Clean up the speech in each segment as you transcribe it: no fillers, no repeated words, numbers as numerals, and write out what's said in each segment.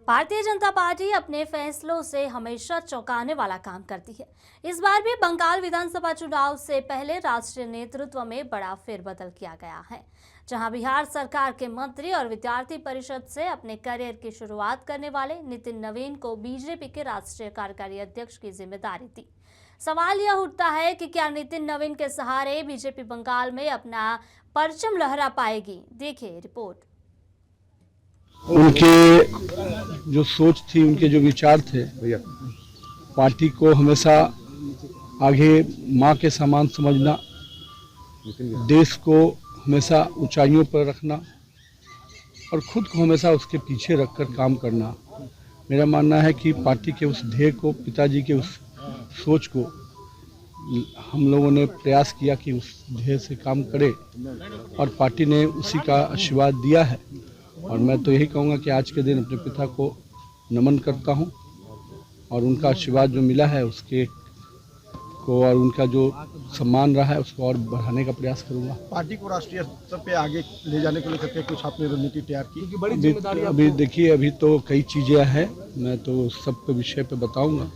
Bharatiya Janata party अपने फैसलों से हमेशा चौंकाने वाला काम करती है। इस बार भी बंगाल विधानसभा चुनाव से पहले राष्ट्रीय नेतृत्व में बड़ा फेरबदल किया गया है। जहां बिहार सरकार के मंत्री और विद्यार्थी परिषद से अपने करियर की शुरुआत करने वाले नितिन नवीन को बीजेपी के राष्ट्रीय कार्यकारी अध्यक्ष की जिम्मेदारी दी। सवाल यह उठता है कि क्या नितिन नवीन के सहारे बीजेपी बंगाल में अपना परचम लहरा पाएगी। देखिए रिपोर्ट। उनके जो सोच थी, उनके जो विचार थे, पार्टी को हमेशा आगे माँ के समान समझना, देश को हमेशा ऊंचाइयों पर रखना और खुद को हमेशा उसके पीछे रखकर काम करना। मेरा मानना है कि पार्टी के उस ध्येय को, पिताजी के उस सोच को हम लोगों ने प्रयास किया कि उस ध्येय से काम करें और पार्टी ने उसी का आशीर्वाद दिया है। और मैं तो यही कहूँगा कि आज के दिन अपने पिता को नमन करता हूँ और उनका आशीर्वाद जो मिला है उसके को और उनका जो सम्मान रहा है उसको और बढ़ाने का प्रयास करूँगा। पार्टी को राष्ट्रीय स्तर पे आगे ले जाने को लेकर के कुछ आपने रणनीति तैयार की? बड़ी जिम्मेदारी अभी देखिए, अभी तो कई चीज़ें हैं, मैं तो सब पे विषय पे बताऊँगा,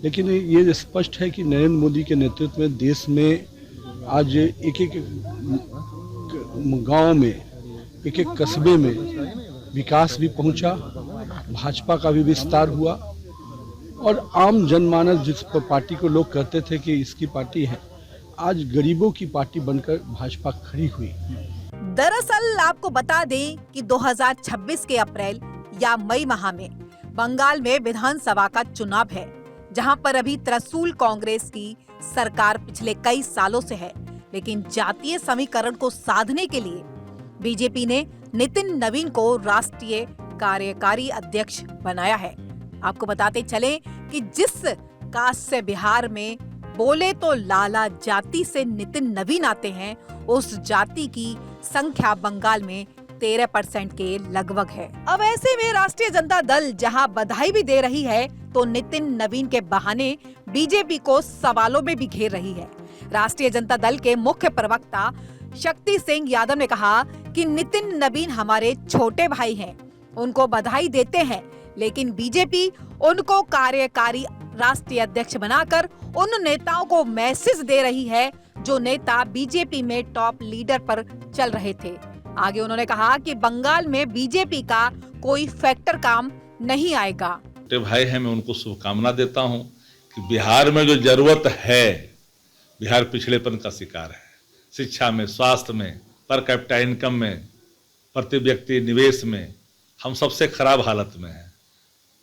लेकिन ये स्पष्ट है कि नरेंद्र मोदी के नेतृत्व में देश में आज एक एक गाँव में, एक एक कस्बे में विकास भी पहुंचा, भाजपा का भी विस्तार हुआ और आम जनमानस, जिस पर पार्टी को लोग कहते थे कि इसकी पार्टी है, आज गरीबों की पार्टी बनकर भाजपा खड़ी हुई। दरअसल आपको बता दें कि 2026 के अप्रैल या मई माह में बंगाल में विधानसभा का चुनाव है, जहां पर अभी तृणमूल कांग्रेस की सरकार पिछले कई सालों से है। लेकिन जातीय समीकरण को साधने के लिए बीजेपी ने नितिन नवीन को राष्ट्रीय कार्यकारी अध्यक्ष बनाया है। आपको बताते चले कि जिस कास्ट से बिहार में बोले तो लाला जाति से नितिन नवीन आते हैं, उस जाति की संख्या बंगाल में 13% के लगभग है। अब ऐसे में राष्ट्रीय जनता दल जहां बधाई भी दे रही है, तो नितिन नवीन के बहाने बीजेपी को सवालों में भी घेर रही है। राष्ट्रीय जनता दल के मुख्य प्रवक्ता शक्ति सिंह यादव ने कहा कि नितिन नवीन हमारे छोटे भाई हैं, उनको बधाई देते हैं, लेकिन बीजेपी उनको कार्यकारी राष्ट्रीय अध्यक्ष बनाकर उन नेताओं को मैसेज दे रही है जो नेता बीजेपी में टॉप लीडर पर चल रहे थे। आगे उन्होंने कहा कि बंगाल में बीजेपी का कोई फैक्टर काम नहीं आएगा। छोटे भाई हैं, मैं उनको शुभकामना देता हूं कि बिहार में जो जरूरत है, बिहार पिछड़ेपन का शिकार है, शिक्षा में, स्वास्थ्य में, पर कैपिटा इनकम में, प्रति व्यक्ति निवेश में हम सबसे खराब हालत में हैं।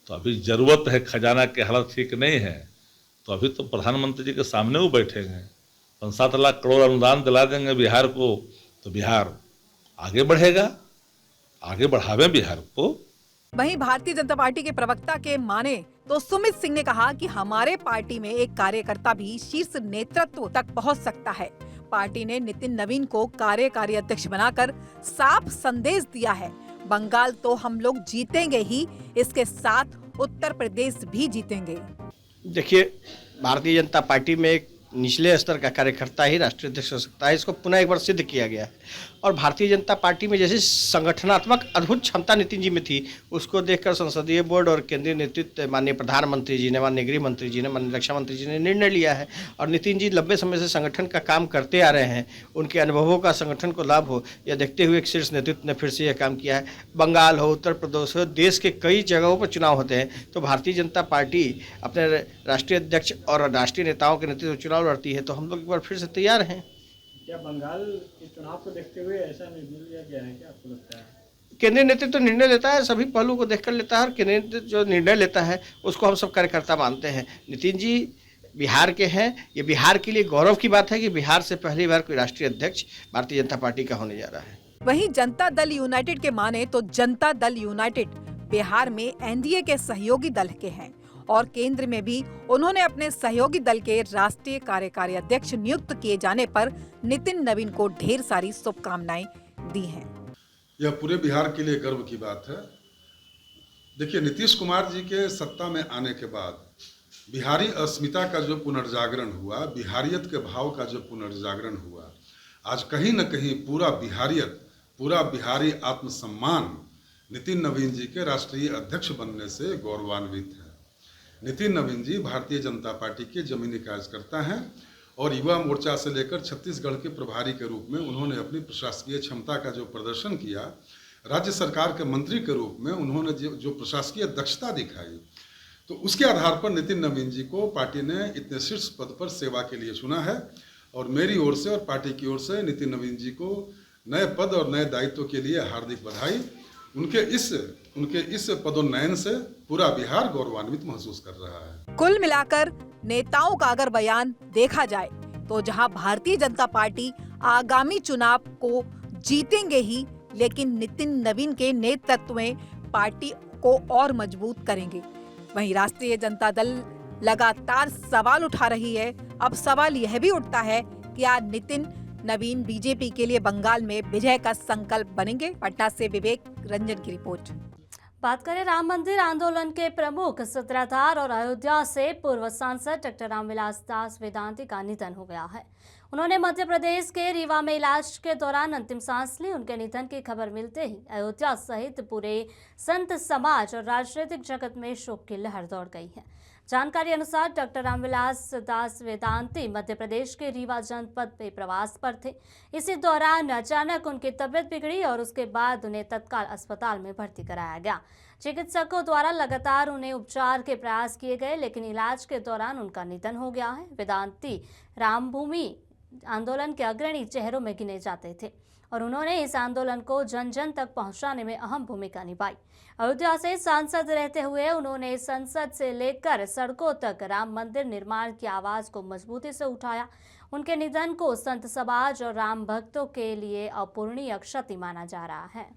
तो अभी जरूरत है, खजाना की हालत ठीक नहीं है, तो अभी तो प्रधानमंत्री जी के सामने वो बैठेंगे, 5-7 लाख करोड़ अनुदान दिला देंगे बिहार को, तो बिहार आगे बढ़ेगा, आगे बढ़ावे बिहार को। वहीं भारतीय जनता पार्टी के प्रवक्ता के माने तो सुमित सिंह ने कहा कि हमारे पार्टी में एक कार्यकर्ता भी शीर्ष नेतृत्व तक पहुंच सकता है। पार्टी ने नितिन नवीन को कार्यकारी अध्यक्ष बनाकर साफ संदेश दिया है, बंगाल तो हम लोग जीतेंगे ही, इसके साथ उत्तर प्रदेश भी जीतेंगे। देखिए, भारतीय जनता पार्टी में एक निचले स्तर का कार्यकर्ता ही राष्ट्रीय अध्यक्ष हो सकता है, इसको पुनः एक बार सिद्ध किया गया है। और भारतीय जनता पार्टी में जैसे संगठनात्मक अद्भुत क्षमता नितिन जी में थी, उसको देखकर संसदीय बोर्ड और केंद्रीय नेतृत्व, माननीय प्रधानमंत्री जी ने, माननीय गृह मंत्री जी ने, माननीय रक्षा मंत्री जी ने निर्णय लिया है। और नितिन जी लंबे समय से संगठन का काम करते आ रहे हैं, उनके अनुभवों का संगठन को लाभ हो, यह देखते हुए एक शीर्ष नेतृत्व ने फिर से यह काम किया है। बंगाल हो, उत्तर प्रदेश हो, देश के कई जगहों पर चुनाव होते हैं, तो भारतीय जनता पार्टी अपने राष्ट्रीय अध्यक्ष और राष्ट्रीय नेताओं के नेतृत्व चुनाव लड़ती है, तो हम लोग एक बार फिर से तैयार हैं। क्या बंगाल के चुनाव को देखते हुए ऐसा निर्णय लिया गया है, क्या आपको लगता है? केंद्रीय नेतृत्व तो निर्णय लेता है, सभी पहलू को देखकर लेता है, और केंद्रीय नेतृत्व जो निर्णय लेता है उसको हम सब कार्यकर्ता मानते हैं। नितिन जी बिहार के हैं, ये बिहार के लिए गौरव की बात है कि बिहार से पहली बार कोई राष्ट्रीय अध्यक्ष भारतीय जनता पार्टी का होने जा रहा है। वहीं जनता दल यूनाइटेड के माने तो जनता दल यूनाइटेड बिहार में एनडीए के सहयोगी दल के हैं और केंद्र में भी उन्होंने अपने सहयोगी दल के राष्ट्रीय कार्यकारी अध्यक्ष नियुक्त किए जाने पर नितिन नवीन को ढेर सारी शुभकामनाएं दी हैं। यह पूरे बिहार के लिए गर्व की बात है। देखिए, नीतीश कुमार जी के सत्ता में आने के बाद बिहारी अस्मिता का जो पुनर्जागरण हुआ, बिहारियत के भाव का जो पुनर्जागरण हुआ, आज कहीं न कहीं पूरा बिहारियत, पूरा बिहारी आत्मसम्मान नितिन नवीन जी के राष्ट्रीय अध्यक्ष बनने से गौरवान्वित है। नितिन नवीन जी भारतीय जनता पार्टी के जमीनी कार्यकर्ता हैं और युवा मोर्चा से लेकर छत्तीसगढ़ के प्रभारी के रूप में उन्होंने अपनी प्रशासकीय क्षमता का जो प्रदर्शन किया, राज्य सरकार के मंत्री के रूप में उन्होंने जो प्रशासकीय दक्षता दिखाई, तो उसके आधार पर नितिन नवीन जी को पार्टी ने इतने शीर्ष पद पर सेवा के लिए चुना है। और मेरी ओर से और पार्टी की ओर से नितिन नवीन जी को नए पद और नए दायित्व के लिए हार्दिक बधाई। उनके इस पदोन्नयन से पूरा बिहार गौरवान्वित महसूस कर रहा है। कुल मिलाकर नेताओं का अगर बयान देखा जाए तो जहां भारतीय जनता पार्टी आगामी चुनाव को जीतेंगे ही, लेकिन नितिन नवीन के नेतृत्व में पार्टी को और मजबूत करेंगे। वहीं राष्ट्रीय जनता दल लगातार सवाल उठा रही है। अब सवाल यह भी उठता है कि क्या नितिन नवीन बीजेपी के लिए बंगाल में विजय का संकल्प बनेंगे? पटना से विवेक रंजन की रिपोर्ट। बात करें राम मंदिर आंदोलन के प्रमुख सूत्रधार और अयोध्या से पूर्व सांसद डॉक्टर रामविलास दास वेदांती का निधन हो गया है। उन्होंने मध्य प्रदेश के रीवा में इलाज के दौरान अंतिम सांस ली। उनके निधन की खबर मिलते ही अयोध्या सहित पूरे संत समाज और राजनीतिक जगत में शोक की लहर दौड़ गई है। जानकारी अनुसार डॉक्टर रामविलास दास वेदांती मध्य प्रदेश के रीवा जनपद में प्रवास पर थे। इसी दौरान अचानक उनकी तबीयत बिगड़ी और उसके बाद उन्हें तत्काल अस्पताल में भर्ती कराया गया। चिकित्सकों द्वारा लगातार उन्हें उपचार के प्रयास किए गए, लेकिन इलाज के दौरान उनका निधन हो गया है। वेदांती रामभूमि आंदोलन के अग्रणी चेहरों में गिने जाते थे और उन्होंने इस आंदोलन को जन जन तक पहुंचाने में अहम भूमिका निभाई। अयोध्या से सांसद रहते हुए उन्होंने संसद से लेकर सड़कों तक राम मंदिर निर्माण की आवाज को मजबूती से उठाया। उनके निधन को संत समाज और राम भक्तों के लिए अपूरणीय क्षति माना जा रहा है।